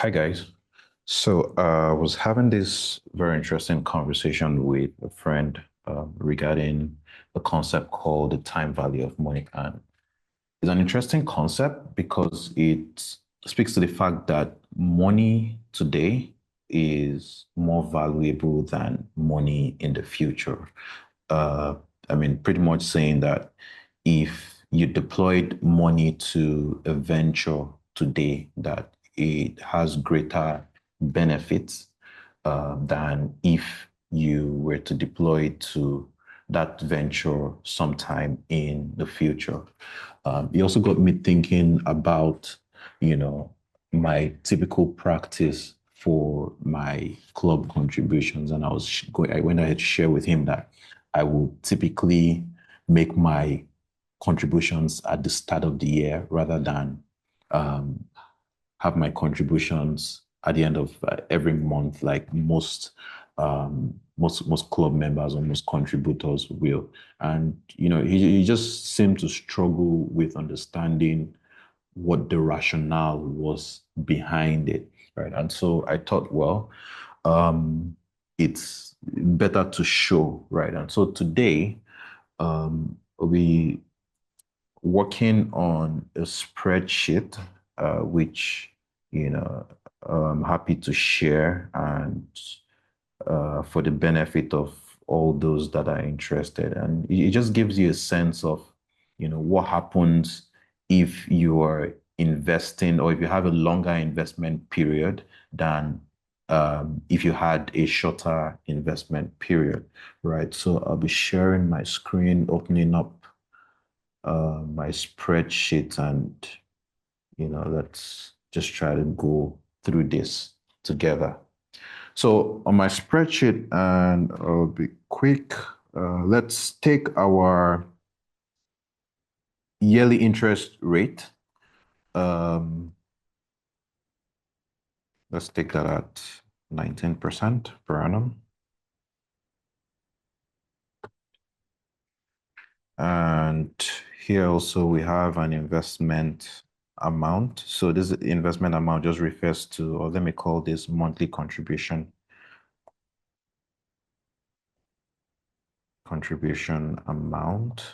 Hi guys. I was having this very interesting conversation with a friend regarding a concept called the time value of money. And it's an interesting concept because it speaks to the fact that money today is more valuable than money in the future. Uh, pretty much saying that if you deployed money to a venture today, that it has greater benefits than if you were to deploy it to that venture sometime in the future. It also got me thinking about, you know, my typical practice for my club contributions, and I went ahead to share with him that I will typically make my contributions at the start of the year rather than um, have my contributions at the end of every month, like most club members or most contributors will. And he just seemed to struggle with understanding what the rationale was behind it, right? And so I thought, well, it's better to show, right? And so today, we working on a spreadsheet, which, I'm happy to share and for the benefit of all those that are interested. And it just gives you a sense of, what happens if you are investing or if you have a longer investment period than if you had a shorter investment period, right? So I'll be sharing my screen, opening up my spreadsheet, and let's just try to go through this together. So on my spreadsheet, and I'll be quick, let's take our yearly interest rate. Um, let's take that at 19% per annum. And here also we have an investment amount. So this investment amount just refers to, or let me call this monthly contribution amount.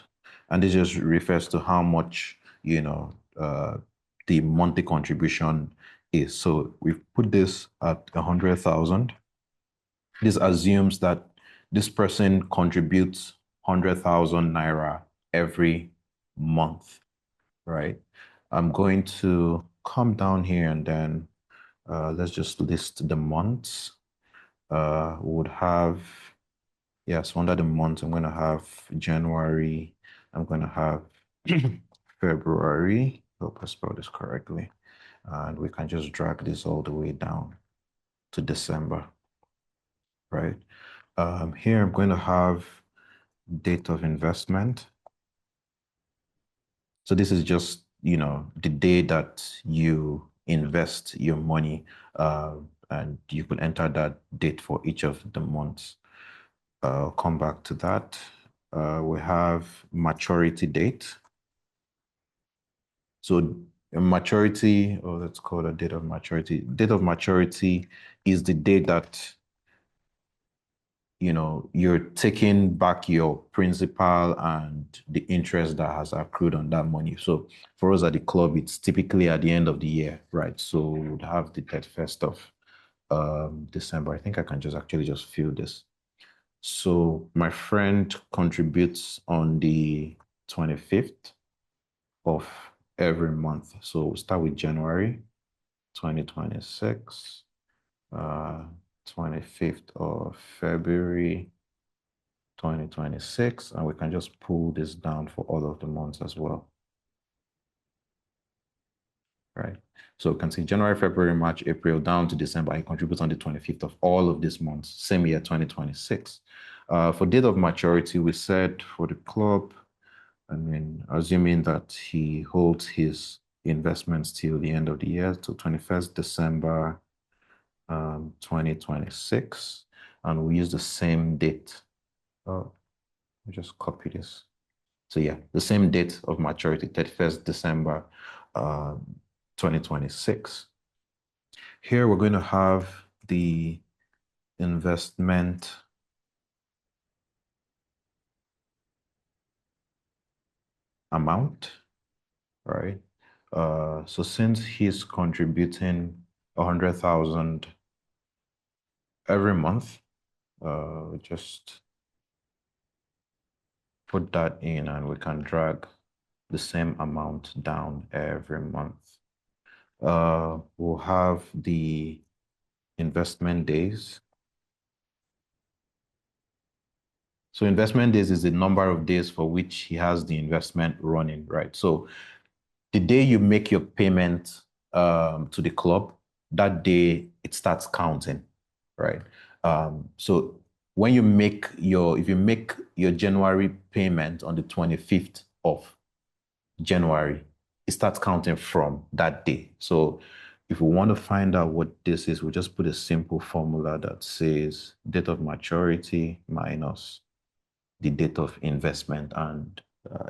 And this just refers to how much, the monthly contribution is. So we've put this at 100,000. This assumes that this person contributes 100,000 naira every month, right? I'm going to come down here and then let's just list the months. Would have, yes, under the months, I'm going to have January, I'm going to have February. Hope I spelled this correctly. And we can just drag this all the way down to December, right? Here I'm going to have date of investment. So this is just, the day that you invest your money, and you could enter that date for each of the months. I'll come back to that. We have maturity date. So a maturity, or let's call it date of maturity. Date of maturity is the date that you're taking back your principal and the interest that has accrued on that money. So for us at the club, it's typically at the end of the year, right? So we would have the 31st of December. I think I can just actually just fill this. So my friend contributes on the 25th of every month. So we'll start with January 2026, 25th of February 2026, and we can just pull this down for all of the months as well, right? So we can see January, February, March, April, down to December. I contribute on the 25th of all of these months, same year, 2026. For date of maturity, we said for the club, assuming that he holds his investments till the end of the year, to 21st December 2026, and we use the same date. Oh, I just copy this. So yeah, the same date of maturity, 31st December 2026. Here we're going to have the investment amount, right? So since he's contributing 100,000 every month, just put that in and we can drag the same amount down every month. We'll have the investment days. So investment days is the number of days for which he has the investment running, right? So the day you make your payment to the club, that day it starts counting, right? So when you make if you make your January payment on the 25th of January, it starts counting from that day. So if we want to find out what this is, we just put a simple formula that says date of maturity minus the date of investment, and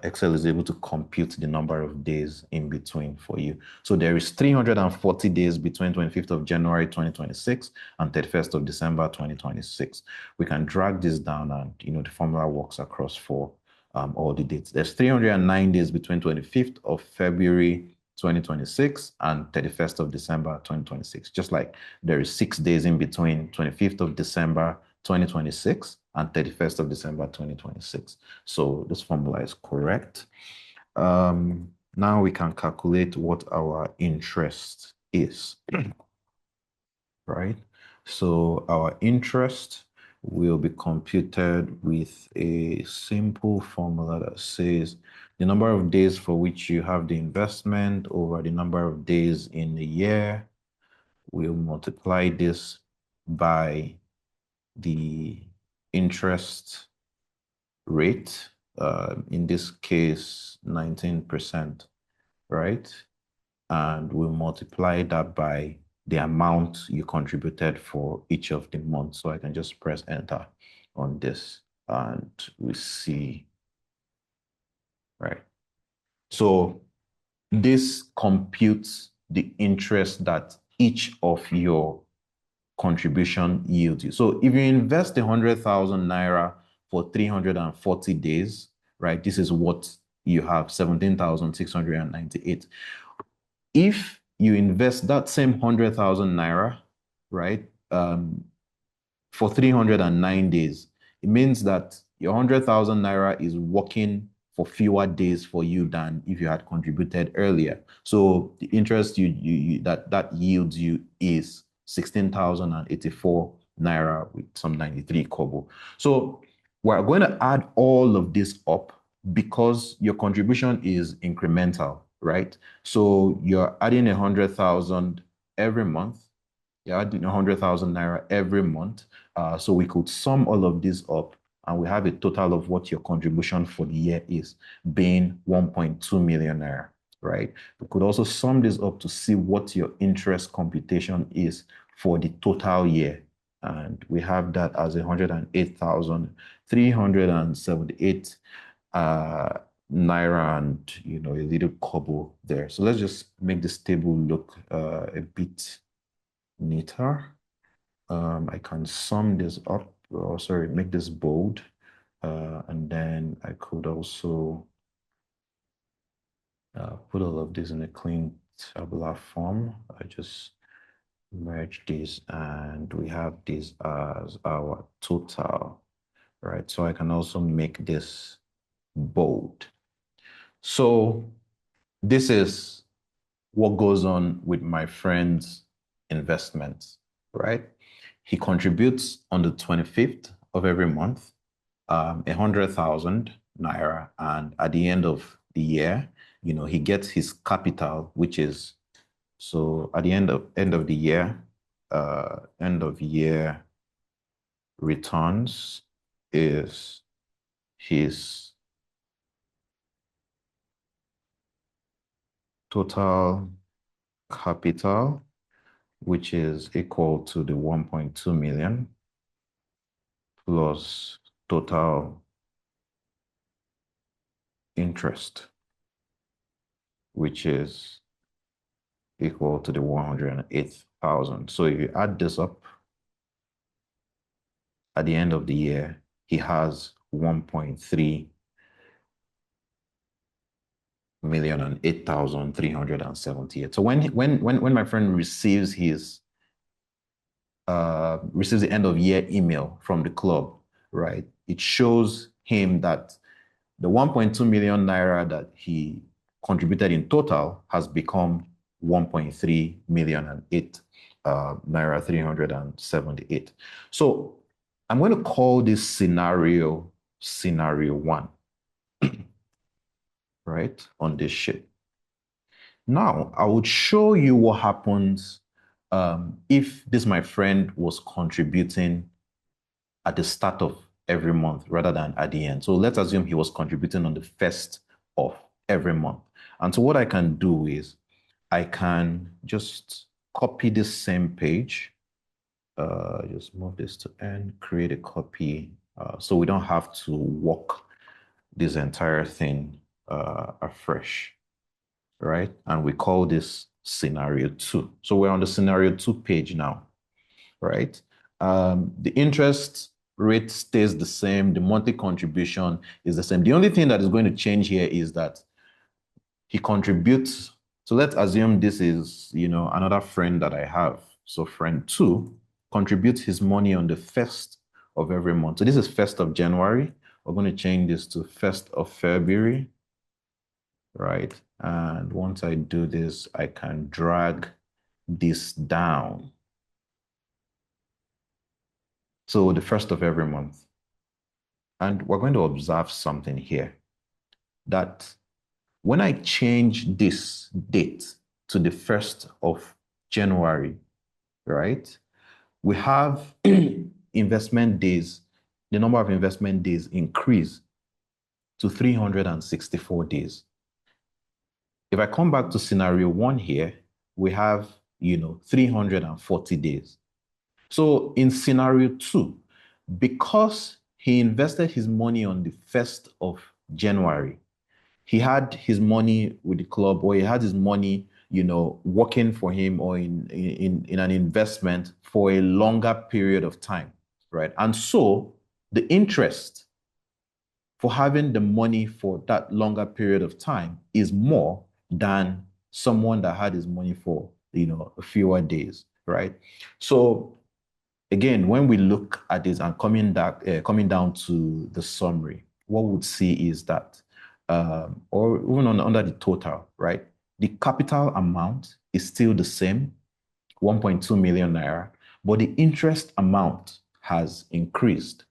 Excel is able to compute the number of days in between for you. So there is 340 days between 25th of January 2026 and 31st of December 2026. We can drag this down and the formula works across for all the dates. There's 309 days between 25th of February 2026 and 31st of December 2026. Just like there is 6 days in between 25th of December 2026 and 31st of December 2026. So this formula is correct. Now we can calculate what our interest is, right? So our interest will be computed with a simple formula that says the number of days for which you have the investment over the number of days in a year. We'll multiply this by the interest rate, in this case, 19%, right? And we'll multiply that by the amount you contributed for each of the months. So I can just press enter on this and we see, right? So this computes the interest that each of your contribution yields you. So if you invest 100,000 naira for 340 days, right, this is what you have, 17,698. If you invest that same 100,000 naira, right, for 309 days, it means that your 100,000 naira is working for fewer days for you than if you had contributed earlier. So the interest that yields you is 16,084 naira with some 93 kobo. So we're going to add all of this up because your contribution is incremental, right? So you're adding 100,000 every month. You're adding 100,000 naira every month. So we could sum all of this up and we have a total of what your contribution for the year is, being 1.2 million naira, right? We could also sum this up to see what your interest computation is for the total year. And we have that as 108,378 naira and a little kobo there. So let's just make this table look a bit neater. I can sum this up, or sorry, make this bold. And then I could also put all of this in a clean tabular form. I just merge this and we have this as our total, right? So I can also make this bold. So this is what goes on with my friend's investments, right? He contributes on the 25th of every month, 100,000 naira. And at the end of the year, he gets his capital, which is, so at the end of the year, end of year returns is his total capital, which is equal to the 1.2 million plus total interest, which is equal to the 108,000. So if you add this up at the end of the year, he has 1.3 million and 8,378. So when my friend receives the end of year email from the club, right? It shows him that the 1.2 million naira that he contributed in total has become 1.3 million and eight naira 378. So I'm going to call this scenario one, right, on this sheet. Now, I would show you what happens if this, my friend, was contributing at the start of every month rather than at the end. So let's assume he was contributing on the first of every month. And so what I can do is I can just copy this same page, just move this to end, create a copy, so we don't have to work this entire thing afresh, right? And we call this scenario 2. So we're on the scenario 2 page now, right? The interest rate stays the same. The monthly contribution is the same. The only thing that is going to change here is that he contributes. So let's assume this is, another friend that I have. So friend 2 contributes his money on the 1st of every month. So this is 1st of January. We're going to change this to 1st of February, right? And once I do this, I can drag this down. So the 1st of every month. And we're going to observe something here, that when I change this date to the 1st of January, right, we have investment days, the number of investment days increase to 364 days. If I come back to scenario 1 here, we have, 340 days. So in scenario 2, because he invested his money on the 1st of January, he had his money with the club, or he had his money, working for him, or in an investment for a longer period of time, right? And so the interest for having the money for that longer period of time is more than someone that had his money for, fewer days, right? So again, when we look at this and coming down to the summary, what we'd see is that, or even under the total, right? The capital amount is still the same, 1.2 million naira, but the interest amount has increased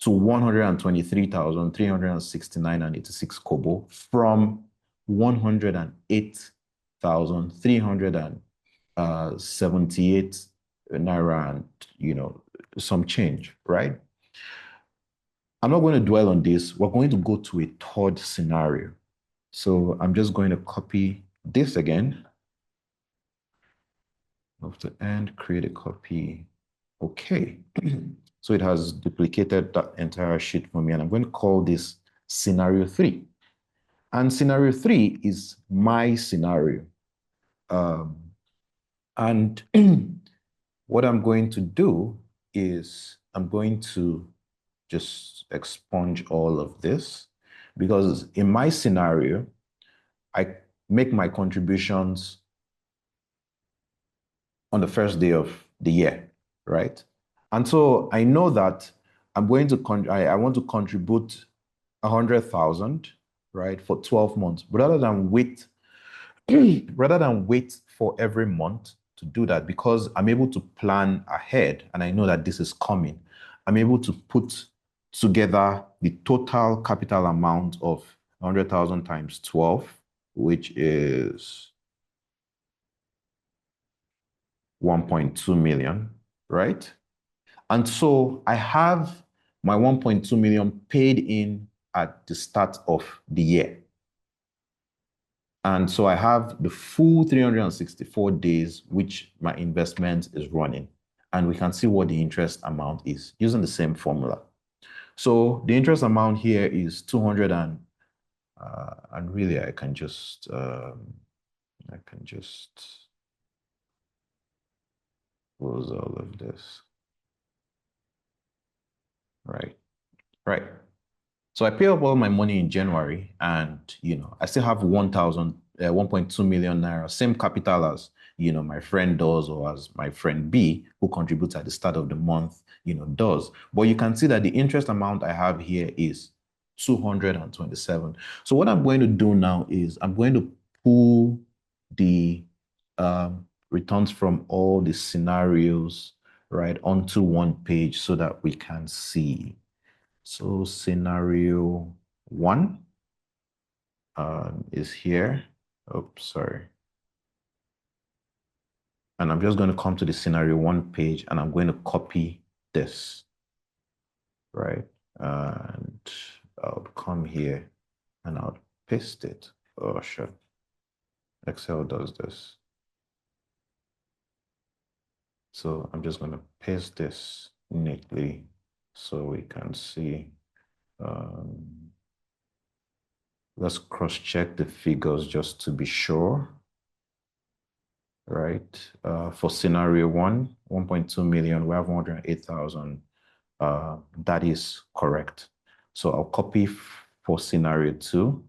to 123,369 and 86 kobo from 108,378 naira and, some change, right? I'm not going to dwell on this. We're going to go to a third scenario. So I'm just going to copy this again. Move to end, create a copy. Okay. So it has duplicated that entire sheet for me, and I'm going to call this scenario 3. And scenario 3 is my scenario. And what I'm going to do is I'm going to just expunge all of this, because in my scenario, I make my contributions on the first day of the year, right? And so I know that I'm going to, I want to contribute 100,000, right, for 12 months. But rather than wait for every month to do that, because I'm able to plan ahead and I know that this is coming, I'm able to put together the total capital amount of 100,000 times 12, which is 1.2 million, right? And so I have my 1.2 million paid in at the start of the year. And so I have the full 364 days which my investment is running. And we can see what the interest amount is using the same formula. So the interest amount here is 200 and really I can just was all of this? Right, right. So I pay up all my money in January, and I still have 1.2 million naira, same capital as my friend does, or as my friend B, who contributes at the start of the month, does. But you can see that the interest amount I have here is 227. So what I'm going to do now is I'm going to pull the returns from all the scenarios right onto one page so that we can see. So scenario one is here. Oh, sorry. And I'm just going to come to the scenario one page and I'm going to copy this, right? And I'll come here and I'll paste it. Oh, sure. Excel does this. So I'm just going to paste this neatly so we can see. Let's cross-check the figures just to be sure. Right? For scenario one, 1.2 million, we have 108,000. That is correct. So I'll copy for scenario two.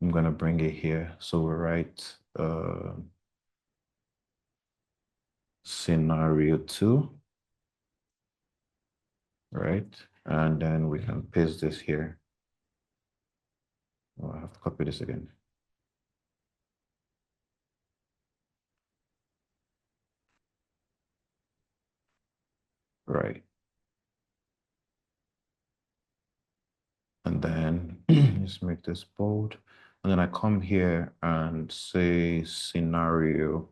I'm going to bring it here. So we write scenario two, right? And then we can paste this here. Oh, I have to copy this again. Right. And then let's make this bold. And then I come here and say scenario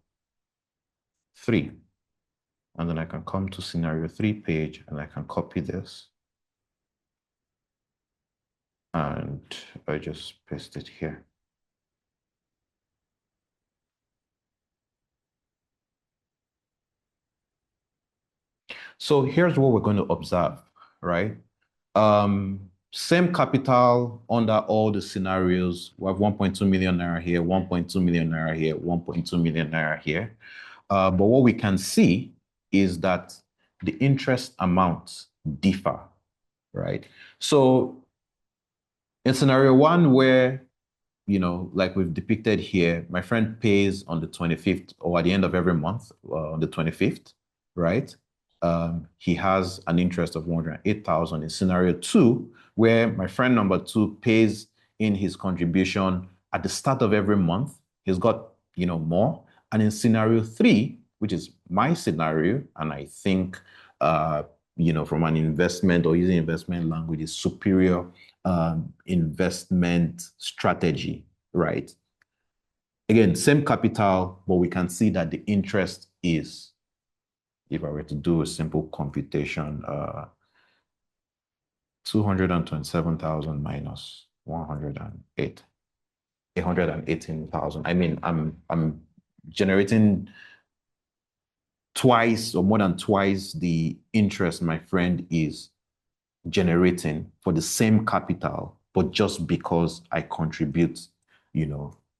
three. And then I can come to scenario three page and I can copy this. And I just paste it here. So here's what we're going to observe, right? Same capital under all the scenarios. We have 1.2 million naira here, 1.2 million naira here, 1.2 million naira here. But what we can see is that the interest amounts differ, right? So in scenario one, where like we've depicted here, my friend pays on the 25th or at the end of every month, on the 25th, right? He has an interest of 108,000. In scenario two, where my friend number two pays in his contribution at the start of every month, he's got, more. And in scenario three, which is my scenario, and I think, from an investment or using investment language, is superior investment strategy, right? Again, same capital, but we can see that the interest is, if I were to do a simple computation, 227,000 minus 108, 818,000. I mean, I'm generating twice or more than twice the interest my friend is generating for the same capital, but just because I contribute,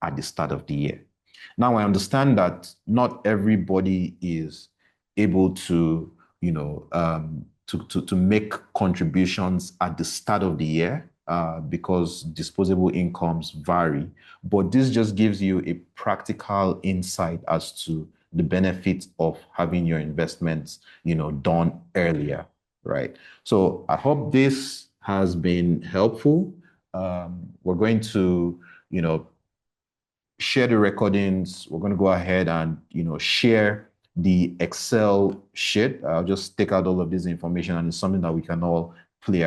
at the start of the year. Now, I understand that not everybody is able to, to make contributions at the start of the year because disposable incomes vary. But this just gives you a practical insight as to the benefits of having your investments, done earlier, right? So I hope this has been helpful. We're going to, share the recordings. We're going to go ahead and, share the Excel sheet. I'll just take out all of this information and it's something that we can all